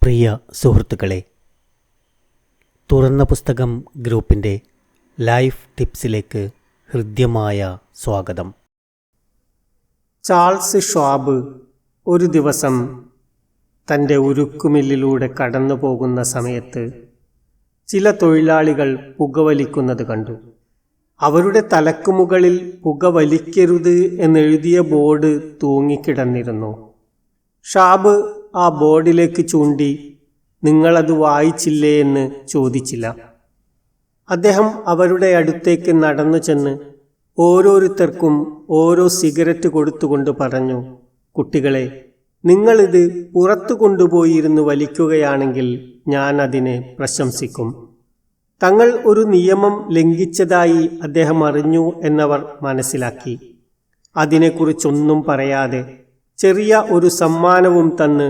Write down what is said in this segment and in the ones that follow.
പ്രിയ സുഹൃത്തുക്കളെ, തുറന്ന പുസ്തകം ഗ്രൂപ്പിൻ്റെ ലൈഫ് ടിപ്സിലേക്ക് ഹൃദ്യമായ സ്വാഗതം. ചാൾസ് ഷ്വാബ് ഒരു ദിവസം തൻ്റെ ഉരുക്കുമില്ലിലൂടെ കടന്നു പോകുന്ന സമയത്ത് ചില തൊഴിലാളികൾ പുകവലിക്കുന്നത് കണ്ടു. അവരുടെ തലക്കുമുകളിൽ പുകവലിക്കരുത് എന്നെഴുതിയ ബോർഡ് തൂങ്ങിക്കിടന്നിരുന്നു. ഷ്വാബ് ആ ബോർഡിലേക്ക് ചൂണ്ടി നിങ്ങളത് വായിച്ചില്ലേ എന്ന് ചോദിച്ചില്ല. അദ്ദേഹം അവരുടെ അടുത്തേക്ക് നടന്നു ചെന്ന് ഓരോരുത്തർക്കും ഓരോ സിഗരറ്റ് കൊടുത്തുകൊണ്ട് പറഞ്ഞു, കുട്ടികളെ, നിങ്ങളിത് പുറത്തു കൊണ്ടുപോയിരുന്നു വലിക്കുകയാണെങ്കിൽ ഞാൻ അതിനെ പ്രശംസിക്കും. തങ്ങൾ ഒരു നിയമം ലംഘിച്ചതായി അദ്ദേഹം അറിഞ്ഞു എന്നവർ മനസ്സിലാക്കി. അതിനെക്കുറിച്ചൊന്നും പറയാതെ ചെറിയ ഒരു സമ്മാനവും തന്ന്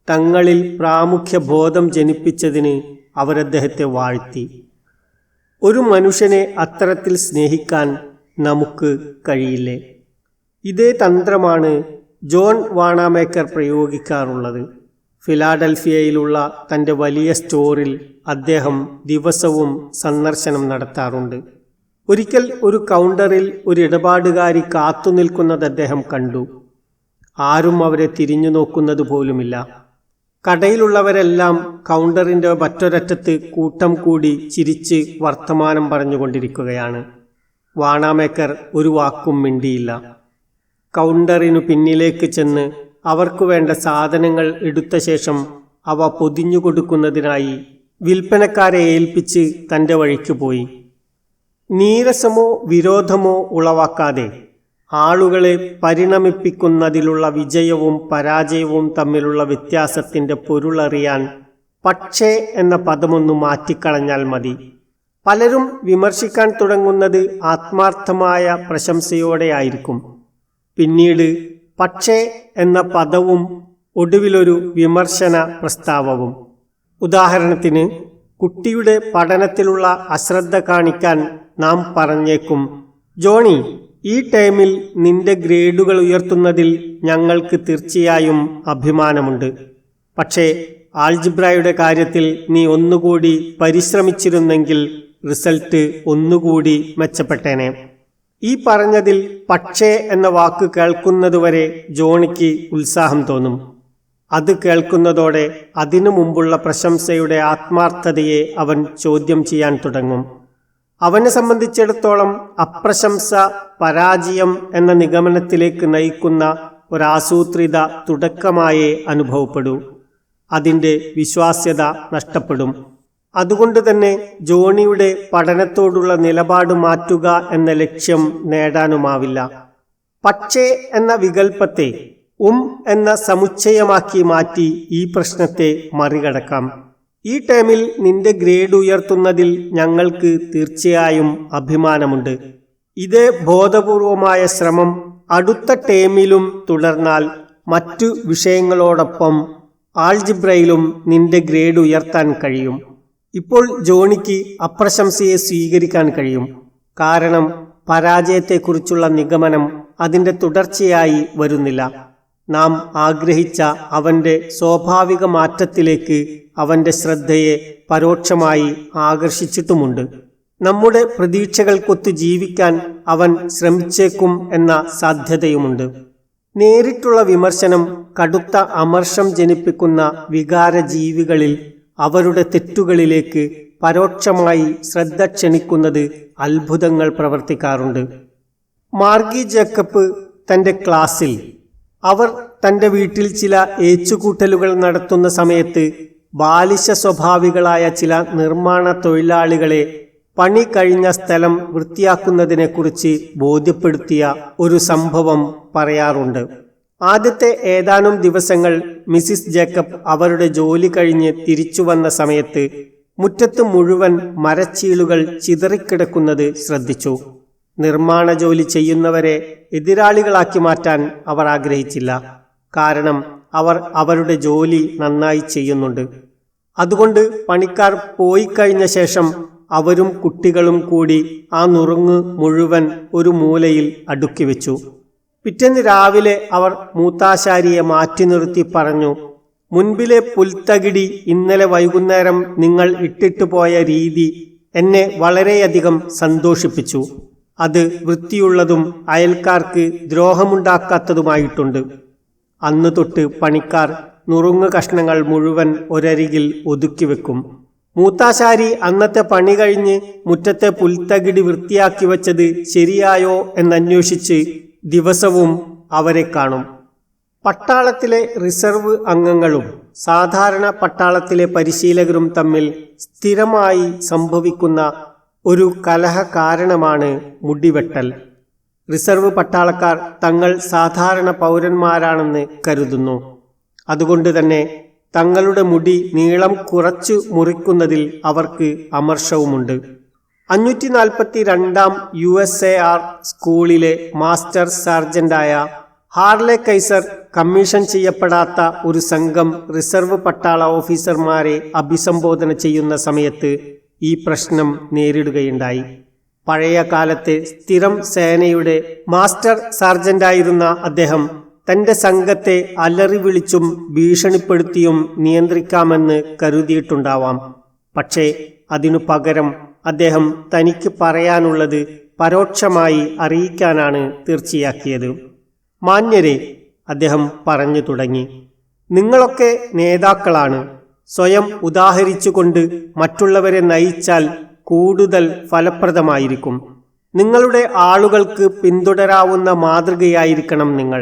തങ്ങളിൽ പ്രാമുഖ്യബോധം ജനിപ്പിച്ചതിന് അവരദ്ദേഹത്തെ വാഴ്ത്തി. ഒരു മനുഷ്യനെ അത്തരത്തിൽ സ്നേഹിക്കാൻ നമുക്ക് കഴിയില്ലേ? ഇതേ തന്ത്രമാണ് ജോൺ വാണാമേക്കർ പ്രയോഗിക്കാറുള്ളത്. ഫിലാഡൽഫിയയിലുള്ള തൻ്റെ വലിയ സ്റ്റോറിൽ അദ്ദേഹം ദിവസവും സന്ദർശനം നടത്താറുണ്ട്. ഒരിക്കൽ ഒരു കൗണ്ടറിൽ ഒരു ഇടപാടുകാരി കാത്തുനിൽക്കുന്നത് അദ്ദേഹം കണ്ടു. ആരും അവരെ തിരിഞ്ഞു നോക്കുന്നത് പോലുമില്ല. കടയിലുള്ളവരെല്ലാം കൗണ്ടറിൻ്റെ മറ്റൊരറ്റത്ത് കൂട്ടം കൂടി ചിരിച്ച് വർത്തമാനം പറഞ്ഞുകൊണ്ടിരിക്കുകയാണ്. വാണാമേക്കർ ഒരു വാക്കും മിണ്ടിയില്ല. കൗണ്ടറിനു പിന്നിലേക്ക് ചെന്ന് അവർക്കു വേണ്ട സാധനങ്ങൾ എടുത്ത ശേഷം അവ പൊതിഞ്ഞു കൊടുക്കുന്നതിനായി വിൽപ്പനക്കാരെ ഏൽപ്പിച്ച് തൻ്റെ വഴിക്ക് പോയി. നീരസമോ വിരോധമോ ഉളവാക്കാതെ ആളുകളെ പരിണമിപ്പിക്കുന്നതിലുള്ള വിജയവും പരാജയവും തമ്മിലുള്ള വ്യത്യാസത്തിൻ്റെ പൊരുളറിയാൻ പക്ഷേ എന്ന പദമൊന്നു മാറ്റിക്കളഞ്ഞാൽ മതി. പലരും വിമർശിക്കാൻ തുടങ്ങുന്നത് ആത്മാർത്ഥമായ പ്രശംസയോടെയായിരിക്കും. പിന്നീട് പക്ഷേ എന്ന പദവും ഒടുവിലൊരു വിമർശന പ്രസ്താവവും. ഉദാഹരണത്തിന്, കുട്ടിയുടെ പഠനത്തിലുള്ള അശ്രദ്ധ കാണിക്കാൻ നാം പറഞ്ഞേക്കും, ജോണി, ഈ ടേമിൽ നിന്റെ ഗ്രേഡുകൾ ഉയർത്തുന്നതിൽ ഞങ്ങൾക്ക് തീർച്ചയായും അഭിമാനമുണ്ട്. പക്ഷേ ആൾജിബ്രയുടെ കാര്യത്തിൽ നീ ഒന്നുകൂടി പരിശ്രമിച്ചിരുന്നെങ്കിൽ റിസൾട്ട് ഒന്നുകൂടി മെച്ചപ്പെട്ടേനെ. ഈ പറഞ്ഞതിൽ പക്ഷേ എന്ന വാക്ക് കേൾക്കുന്നതുവരെ ജോണിക്ക് ഉത്സാഹം തോന്നും. അത് കേൾക്കുന്നതോടെ അതിനു മുമ്പുള്ള പ്രശംസയുടെ ആത്മാർത്ഥതയെ അവൻ ചോദ്യം ചെയ്യാൻ തുടങ്ങും. അവനെ സംബന്ധിച്ചിടത്തോളം അപ്രശംസ പരാജയം എന്ന നിഗമനത്തിലേക്ക് നയിക്കുന്ന ഒരാസൂത്രിത തുടക്കമായേ അനുഭവപ്പെടൂ. അതിൻ്റെ വിശ്വാസ്യത നഷ്ടപ്പെടും. അതുകൊണ്ട് തന്നെ ജോണിയുടെ പഠനത്തോടുള്ള നിലപാട് മാറ്റുക എന്ന ലക്ഷ്യം നേടാനുമാവില്ല. പക്ഷേ എന്ന വികൽപ്പത്തെ എന്ന സമുച്ചയമാക്കി മാറ്റി ഈ പ്രശ്നത്തെ മറികടക്കാം. ഈ ടേമിൽ നിന്റെ ഗ്രേഡ് ഉയർത്തുന്നതിൽ ഞങ്ങൾക്ക് തീർച്ചയായും അഭിമാനമുണ്ട്. ഇതേ ബോധപൂർവമായ ശ്രമം അടുത്ത ടേമിലും തുടർന്നാൽ മറ്റു വിഷയങ്ങളോടൊപ്പം ആൾജിബ്രയിലും നിന്റെ ഗ്രേഡ് ഉയർത്താൻ കഴിയും. ഇപ്പോൾ ജോണിക്ക് അപ്രശംസയെ സ്വീകരിക്കാൻ കഴിയും. കാരണം പരാജയത്തെക്കുറിച്ചുള്ള നിഗമനം അതിൻ്റെ തുടർച്ചയായി വരുന്നില്ല. നാം ആഗ്രഹിച്ച അവൻ്റെ സ്വാഭാവിക മാറ്റത്തിലേക്ക് അവൻ്റെ ശ്രദ്ധയെ പരോക്ഷമായി ആകർഷിച്ചിട്ടുമുണ്ട്. നമ്മുടെ പ്രതീക്ഷകൾക്കൊത്ത് ജീവിക്കാൻ അവൻ ശ്രമിച്ചേക്കും എന്ന സാധ്യതയുമുണ്ട്. നേരിട്ടുള്ള വിമർശനം കടുത്ത അമർഷം ജനിപ്പിക്കുന്ന വികാരജീവികളിൽ അവരുടെ തെറ്റുകളിലേക്ക് പരോക്ഷമായി ശ്രദ്ധ ക്ഷണിക്കുന്നത് അത്ഭുതങ്ങൾ പ്രവർത്തിക്കാറുണ്ട്. മാർഗി ജേക്കബ് തൻ്റെ ക്ലാസ്സിൽ അവർ തൻ്റെ വീട്ടിൽ ചില ഏച്ചുകൂട്ടലുകൾ നടത്തുന്ന സമയത്ത് ബാലിശ സ്വഭാവികളായ ചില നിർമ്മാണ തൊഴിലാളികളെ പണി കഴിഞ്ഞ സ്ഥലം വൃത്തിയാക്കുന്നതിനെക്കുറിച്ച് ബോധ്യപ്പെടുത്തിയ ഒരു സംഭവം പറയാറുണ്ട്. ആദ്യത്തെ ഏതാനും ദിവസങ്ങൾ മിസിസ് ജേക്കബ് അവരുടെ ജോലി കഴിഞ്ഞ് തിരിച്ചു വന്ന സമയത്ത് മുറ്റത്ത് മുഴുവൻ മരച്ചീളുകൾ ചിതറിക്കിടക്കുന്നത് ശ്രദ്ധിച്ചു. നിർമ്മാണ ജോലി ചെയ്യുന്നവരെ എതിരാളികളാക്കി മാറ്റാൻ അവർ ആഗ്രഹിച്ചില്ല. കാരണം അവർ അവരുടെ ജോലി നന്നായി ചെയ്യുന്നുണ്ട്. അതുകൊണ്ട് പണിക്കാർ പോയി കഴിഞ്ഞ ശേഷം അവരും കുട്ടികളും കൂടി ആ നുറുങ്ങ് മുഴുവൻ ഒരു മൂലയിൽ അടുക്കി വെച്ചു. പിറ്റേന്ന് രാവിലെ അവർ മൂത്താശാരിയെ മാറ്റി നിർത്തി പറഞ്ഞു, മുൻപിലെ പുൽത്തകിടി ഇന്നലെ വൈകുന്നേരം നിങ്ങൾ ഇട്ടിട്ട് പോയ രീതി എന്നെ വളരെയധികം സന്തോഷിപ്പിച്ചു. അത് വൃത്തിയുള്ളതും അയൽക്കാർക്ക് ദ്രോഹമുണ്ടാക്കാത്തതുമായിട്ടുണ്ട്. അന്നു തൊട്ട് പണിക്കാർ നുറുങ്ങ് കഷ്ണങ്ങൾ മുഴുവൻ ഒരരികിൽ ഒതുക്കി വെക്കും. മൂത്താശാരി അന്നത്തെ പണി കഴിഞ്ഞ് മുറ്റത്തെ പുൽത്തകിടി വൃത്തിയാക്കി വച്ചത് ശരിയായോ എന്നന്വേഷിച്ച് ദിവസവും അവരെ കാണും. പട്ടാളത്തിലെ റിസർവ് അംഗങ്ങളും സാധാരണ പട്ടാളത്തിലെ പരിശീലകരും തമ്മിൽ സ്ഥിരമായി സംഭവിക്കുന്ന ഒരു കലഹ കാരണമാണ് മുടിവെട്ടൽ. റിസർവ് പട്ടാളക്കാർ തങ്ങൾ സാധാരണ പൗരന്മാരാണെന്ന് കരുതുന്നു. അതുകൊണ്ട് തന്നെ തങ്ങളുടെ മുടി നീളം കുറച്ചു മുറിക്കുന്നതിൽ അവർക്ക് അമർഷവുമുണ്ട്. 542 USAR സ്കൂളിലെ മാസ്റ്റർ സാർജന്റായ ഹാർലെ കൈസർ കമ്മീഷൻ ചെയ്യപ്പെടാത്ത ഒരു സംഘം റിസർവ് പട്ടാള ഓഫീസർമാരെ അഭിസംബോധന ചെയ്യുന്ന സമയത്ത് ഈ പ്രശ്നം നേരിടുകയുണ്ടായി. പഴയ കാലത്തെ സ്ഥിരം സേനയുടെ മാസ്റ്റർ സാർജന്റായിരുന്ന അദ്ദേഹം തന്റെ സംഘത്തെ അലറി വിളിച്ചും ഭീഷണിപ്പെടുത്തിയും നിയന്ത്രിക്കാമെന്ന് കരുതിയിട്ടുണ്ടാവാം. പക്ഷേ അതിനു പകരം അദ്ദേഹം തനിക്ക് പറയാനുള്ളത് പരോക്ഷമായി അറിയിക്കാനാണ് തീർച്ചയാക്കിയത്. മാന്യരെ, അദ്ദേഹം പറഞ്ഞു തുടങ്ങി, നിങ്ങളൊക്കെ നേതാക്കളാണ്. സ്വയം ഉദാഹരിച്ചുകൊണ്ട് മറ്റുള്ളവരെ നയിച്ചാൽ കൂടുതൽ ഫലപ്രദമായിരിക്കും. നിങ്ങളുടെ ആളുകൾക്ക് പിന്തുടരാവുന്ന മാതൃകയായിരിക്കണം നിങ്ങൾ.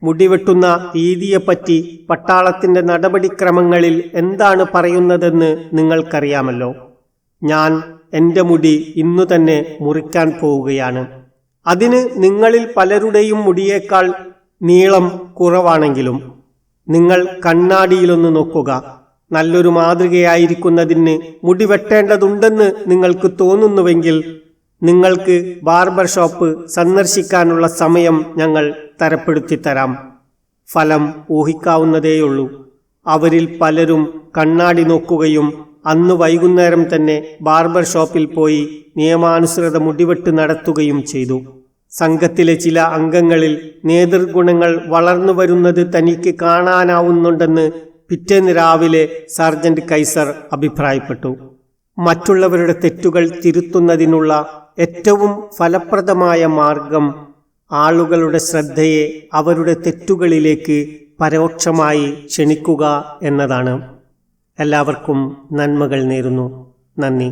മുടിവെട്ടുന്ന രീതിയെപ്പറ്റി പട്ടാളത്തിന്റെ നടപടിക്രമങ്ങളിൽ എന്താണ് പറയുന്നതെന്ന് നിങ്ങൾക്കറിയാമല്ലോ. ഞാൻ എൻ്റെ മുടി ഇന്നു തന്നെ മുറിക്കാൻ പോവുകയാണ്. അതിന് നിങ്ങളിൽ പലരുടെയും മുടിയേക്കാൾ നീളം കുറവാണെങ്കിലും നിങ്ങൾ കണ്ണാടിയിലൊന്ന് നോക്കുക. നല്ലൊരു മാതൃകയായിരിക്കുന്നതിന് മുടി വെട്ടേണ്ടതുണ്ടെന്ന് നിങ്ങൾക്ക് തോന്നുന്നുവെങ്കിൽ നിങ്ങൾക്ക് ബാർബർ ഷോപ്പ് സന്ദർശിക്കാനുള്ള സമയം ഞങ്ങൾ തരപ്പെടുത്തിത്തരാം. ഫലം ഊഹിക്കാവുന്നതേയുള്ളൂ. അവരിൽ പലരും കണ്ണാടി നോക്കുകയും അന്ന് വൈകുന്നേരം തന്നെ ബാർബർ ഷോപ്പിൽ പോയി നിയമാനുസൃത മുടിവെട്ട് നടത്തുകയും ചെയ്തു. സംഘത്തിലെ ചില അംഗങ്ങളിൽ നേതൃഗുണങ്ങൾ വളർന്നു വരുന്നത് തനിക്ക് കാണാനാവുന്നുണ്ടെന്ന് പിറ്റേന്ന് രാവിലെ സാർജന്റ് കൈസർ അഭിപ്രായപ്പെട്ടു. മറ്റുള്ളവരുടെ തെറ്റുകൾ തിരുത്തുന്നതിനുള്ള ഏറ്റവും ഫലപ്രദമായ മാർഗം ആളുകളുടെ ശ്രദ്ധയെ അവരുടെ തെറ്റുകളിലേക്ക് പരോക്ഷമായി ക്ഷണിക്കുക എന്നതാണ്. എല്ലാവർക്കും നന്മകൾ നേരുന്നു. നന്ദി.